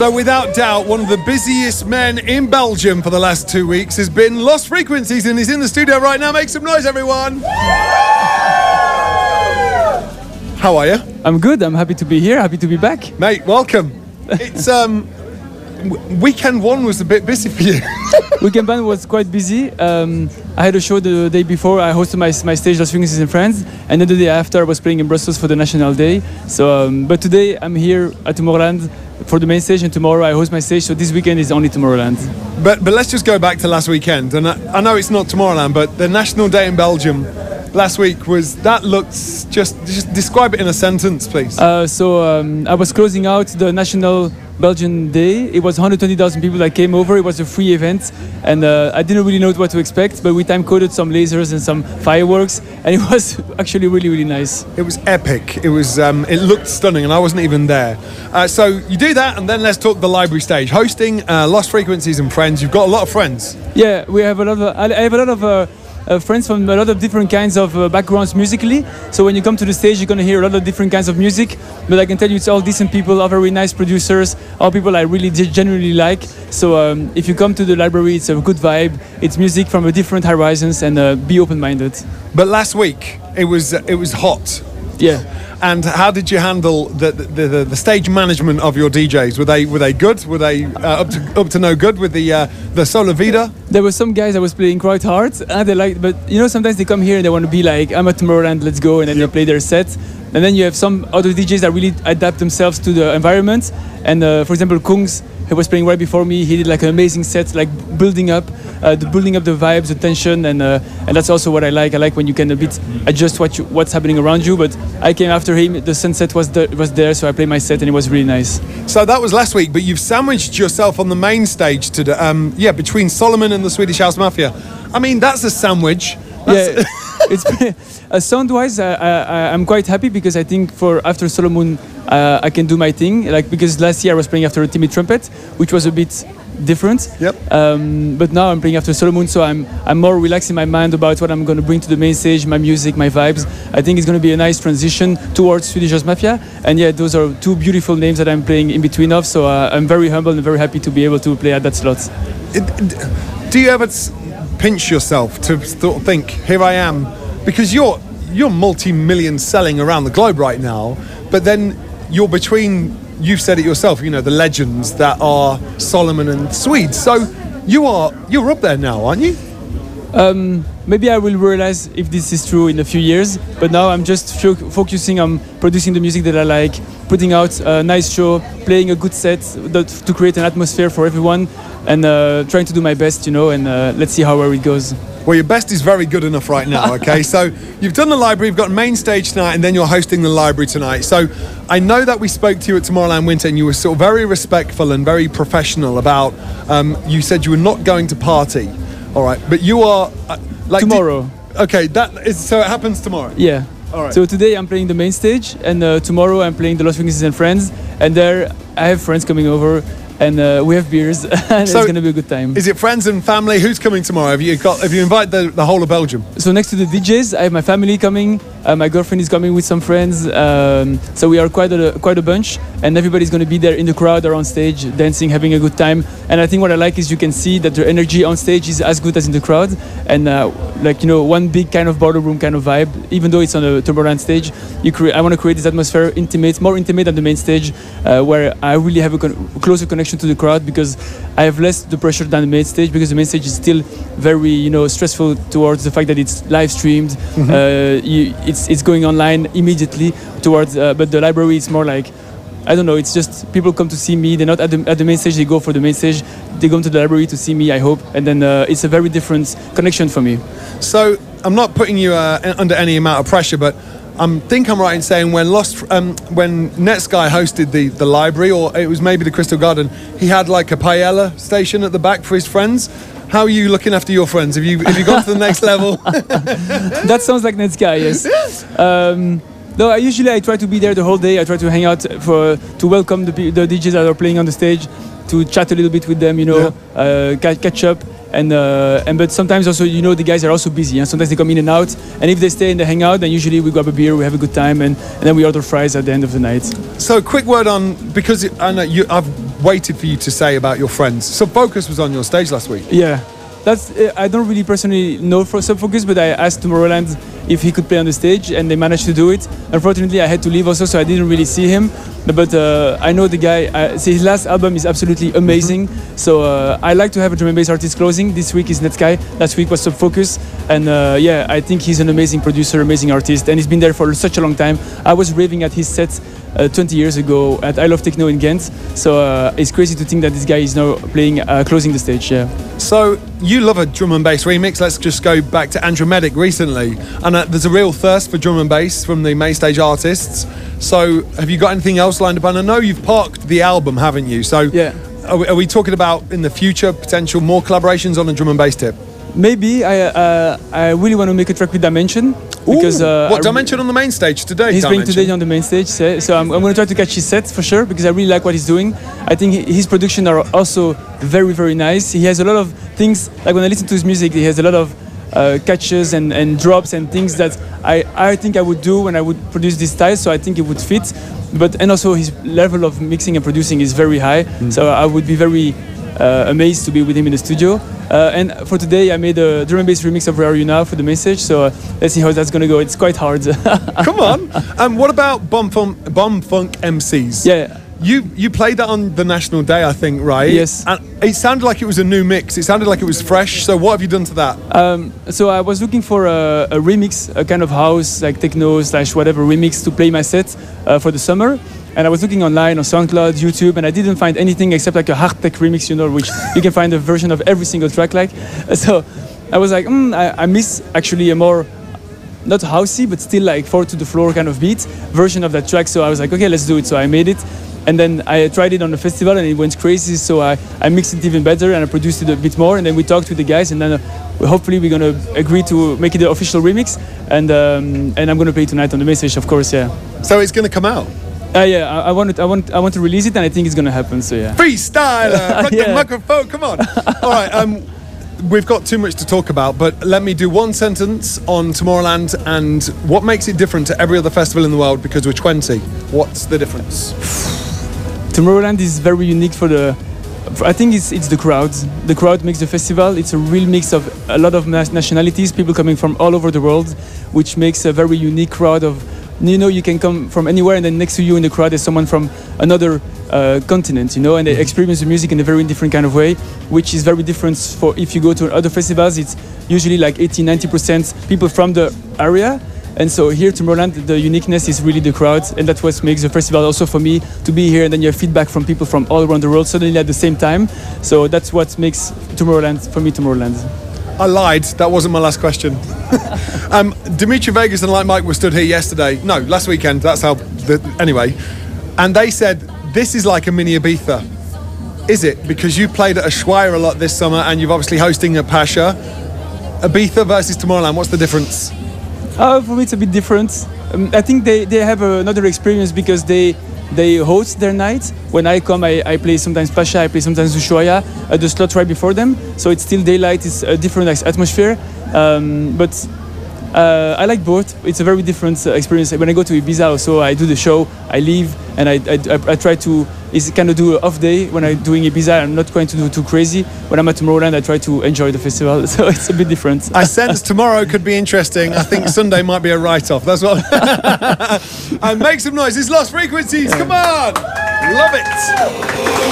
So without doubt, one of the busiest men in Belgium for the last 2 weeks has been Lost Frequencies, and he's in the studio right now. Make some noise, everyone. How are you? I'm good. I'm happy to be here. Happy to be back. Mate, welcome. It's weekend one was a bit busy for you. Weekend one was quite busy. I had a show the day before. I hosted my stage, Lost Frequencies and Friends, and then the day after I was playing in Brussels for the National Day. So, but today I'm here at Tomorrowland for the main stage, and tomorrow I host my stage. So this weekend is only Tomorrowland. But let's just go back to last weekend, and I know it's not Tomorrowland, but the National Day in Belgium last week looks just describe it in a sentence, please. I was closing out the National Belgian Day. It was 120,000 people that came over. It was a free event, and I didn't really know what to expect, but we time coded some lasers and some fireworks, and it was actually really, really nice. It was epic. It was it looked stunning, and I wasn't even there. So you do that, and then let's talk the library stage. Hosting Lost Frequencies and Friends. You've got a lot of friends. Yeah, we have a lot of. I have a lot of. Friends from a lot of different kinds of backgrounds musically. So when you come to the stage, you're going to hear a lot of different kinds of music. But I can tell you it's all decent people, all very nice producers, all people I really genuinely like. So if you come to the library, it's a good vibe. It's music from a different horizons, and be open-minded. But last week, it was hot. Yeah. And how did you handle the stage management of your DJs? Were they good? Were they up to no good with the Sola Vida? There were some guys that was playing quite hard, and they like, but you know, sometimes they come here and they want to be like, I'm at Tomorrowland, let's go, and then they play their set. And then you have some other DJs that really adapt themselves to the environment. And for example, Kungs, he was playing right before me. He did like an amazing set, like building up the vibes, the tension, and that's also what I like. I like when you can a bit adjust what's happening around you. But I came after him. The sunset was there, so I played my set, and it was really nice. So that was last week, but you've sandwiched yourself on the main stage today. Between Solomon and the Swedish House Mafia. I mean, that's a sandwich. Yeah, it's sound-wise, I'm quite happy because I think after Solomon, I can do my thing. Like because last year I was playing after a Timmy Trumpet, which was a bit different. Yep. But now I'm playing after Solomon, so I'm more relaxed in my mind about what I'm going to bring to the main stage, my music, my vibes. I think it's going to be a nice transition towards Swedish House Mafia. And yeah, those are two beautiful names that I'm playing in between of. So I'm very humble and very happy to be able to play at that slot. Do you ever pinch yourself to sort of think, here I am, because you're multi-million selling around the globe right now, but then you're between, you've said it yourself, you know, the legends that are Solomon and Swedes. So you're up there now, aren't you? Maybe I will realize if this is true in a few years, but now I'm just focusing on producing the music that I like, putting out a nice show, playing a good set to create an atmosphere for everyone, and trying to do my best, you know, and let's see how it goes. Well, your best is very good enough right now, okay? So you've done the library, you've got main stage tonight, and then you're hosting the library tonight. So I know that we spoke to you at Tomorrowland Winter, and you were sort of very respectful and very professional about, you said you were not going to party, all right? But you are... tomorrow. Okay, so it happens tomorrow? Yeah. All right. So today I'm playing the main stage, and tomorrow I'm playing the Lost Frequencies and Friends, and there I have friends coming over, and we have beers, and so it's going to be a good time. Is it friends and family? Who's coming tomorrow? Have you invited the whole of Belgium? So next to the DJs, I have my family coming. My girlfriend is coming with some friends. So we are quite a bunch, and everybody's going to be there in the crowd or on stage, dancing, having a good time. And I think what I like is you can see that the energy on stage is as good as in the crowd, and like, you know, one big kind of ballroom kind of vibe. Even though it's on a Tomorrowland stage, I want to create this atmosphere, more intimate than the main stage, where I really have a closer connection to the crowd, because I have less the pressure than the main stage, because the main stage is still very, you know, stressful towards the fact that it's live streamed. Mm-hmm. It's going online immediately towards, but the library is more like, I don't know, it's just people come to see me. They're not at the main stage, they go for the main stage. They go to the library to see me, I hope. And then it's a very different connection for me. So I'm not putting you under any amount of pressure, but I think I'm right in saying when Netsky hosted the library, or it was maybe the Crystal Garden, he had like a paella station at the back for his friends. How are you looking after your friends? Have you gone to the next level? That sounds like Netsky, yes. No, I try to be there the whole day. I try to hang out to welcome the DJs that are playing on the stage, to chat a little bit with them, you know, catch up. But sometimes also, you know, the guys are also busy, and sometimes they come in and out, and if they stay and they hang out, then usually we grab a beer, we have a good time, and then we order fries at the end of the night. So quick word on, because I know I've waited for you to say about your friends. Sub Focus was on your stage last week. Yeah, that's. I don't really personally know for Sub Focus, but I asked Tomorrowland if he could play on the stage, and they managed to do it. Unfortunately, I had to leave also, so I didn't really see him. But I know the guy. See, his last album is absolutely amazing. So I like to have a drum and bass artist closing. This week is Netsky. Last week was Sub Focus, and yeah, I think he's an amazing producer, amazing artist, and he's been there for such a long time. I was raving at his set 20 years ago at I Love Techno in Ghent. So it's crazy to think that this guy is now playing, closing the stage. Yeah. So you love a drum and bass remix. Let's just go back to Andromatic recently, and there's a real thirst for drum and bass from the main stage artists. So have you got anything else lined up? And I know you've parked the album, haven't you? So yeah. Are we talking about in the future potential more collaborations on a drum and bass tip? Maybe I really want to make a track with Dimension. Because what Dimension on the main stage today? He's Dimension. playing today on the main stage, so I'm going to try to catch his set for sure, because I really like what he's doing. I think his production are also very, very nice. He has a lot of things, like when I listen to his music, he has a lot of catches and drops and things that I think I would do when I would produce this style, so I think it would fit. And also his level of mixing and producing is very high, so I would be very amazed to be with him in the studio. And for today, I made a drum and bass remix of Where Are You Now for the main stage, so let's see how that's going to go. It's quite hard. Come on. What about Bomb Funk MCs? Yeah. You played that on the National Day, I think, right? Yes. And it sounded like it was a new mix. It sounded like it was fresh. So what have you done to that? So I was looking for a remix, a kind of house, like techno / whatever remix to play my set for the summer. And I was looking online on SoundCloud, YouTube, and I didn't find anything except like a hard tech remix, you know, which you can find a version of every single track like. So I was like, I miss actually a more, not housey, but still like 4 to the floor kind of beat version of that track. So I was like, okay, let's do it. So I made it. And then I tried it on the festival and it went crazy. So I mixed it even better and I produced it a bit more. And then we talked with the guys, and then hopefully we're going to agree to make it the official remix. And I'm going to play it tonight on the main stage, of course, yeah. So it's going to come out? Yeah, I want to release it, and I think it's gonna happen. So yeah. Freestyler, yeah. The microphone. Come on. All right. We've got too much to talk about, but let me do one sentence on Tomorrowland and what makes it different to every other festival in the world, because we're 20. What's the difference? Tomorrowland is very unique I think it's the crowd. The crowd makes the festival. It's a real mix of a lot of nationalities, people coming from all over the world, which makes a very unique crowd of. You know, you can come from anywhere, and then next to you in the crowd is someone from another continent, you know, and they experience the music in a very different kind of way, which is very different for if you go to other festivals. It's usually like 80-90% people from the area. And so here, Tomorrowland, the uniqueness is really the crowd, and that's what makes the festival also for me to be here. And then you have feedback from people from all around the world suddenly at the same time. So that's what makes Tomorrowland, for me, Tomorrowland. I lied. That wasn't my last question. Dimitri Vegas and Like Mike were stood here yesterday. No, last weekend. That's how. Anyway, and they said this is like a mini Ibiza. Is it? Because you played at Ushuaia a lot this summer, and you're obviously hosting at Pasha. Ibiza versus Tomorrowland. What's the difference? For me, it's a bit different. I think they have another experience because they host their night. When I come, I play sometimes Pasha, I play sometimes Ushuaia at the slot right before them. So it's still daylight, it's a different atmosphere. But I like both. It's a very different experience. When I go to Ibiza also, I do the show, I leave, and I try to kind of do an off day when I'm doing Ibiza. I'm not trying to do too crazy. When I'm at Tomorrowland, I try to enjoy the festival. So it's a bit different. I sense tomorrow could be interesting. I think Sunday might be a write-off. That's what. And make some noise. It's Lost Frequencies. Come on. Love it.